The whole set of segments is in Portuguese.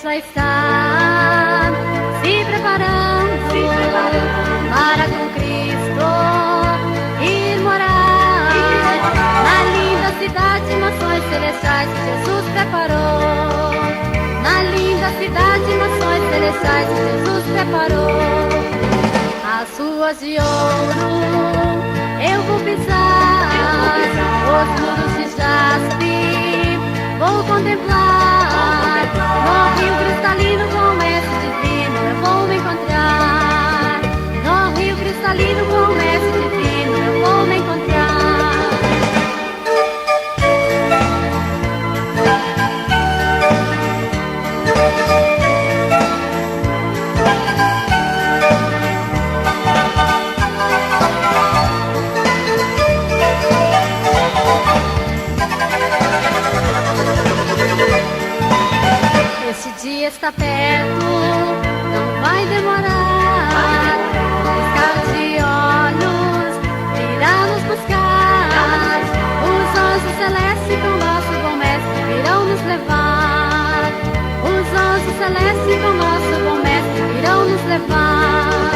só está se preparando para com Cristo ir morar na linda cidade, mansões celestiais que Jesus preparou. Na linda cidade, mansões celestiais que Jesus preparou. As ruas de ouro eu vou pisar, os muros de jaspe vou contemplar, no rio cristalino com o mestre divino eu vou me encontrar. No rio cristalino com o mestre divino eu vou me encontrar. Este dia está perto, não vai demorar. Piscar de olhos irá nos buscar. Os anjos celestes com nosso bom mestre virão nos levar. Os anjos celestes com nosso bom mestre virão nos levar.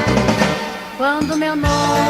Quando meu nome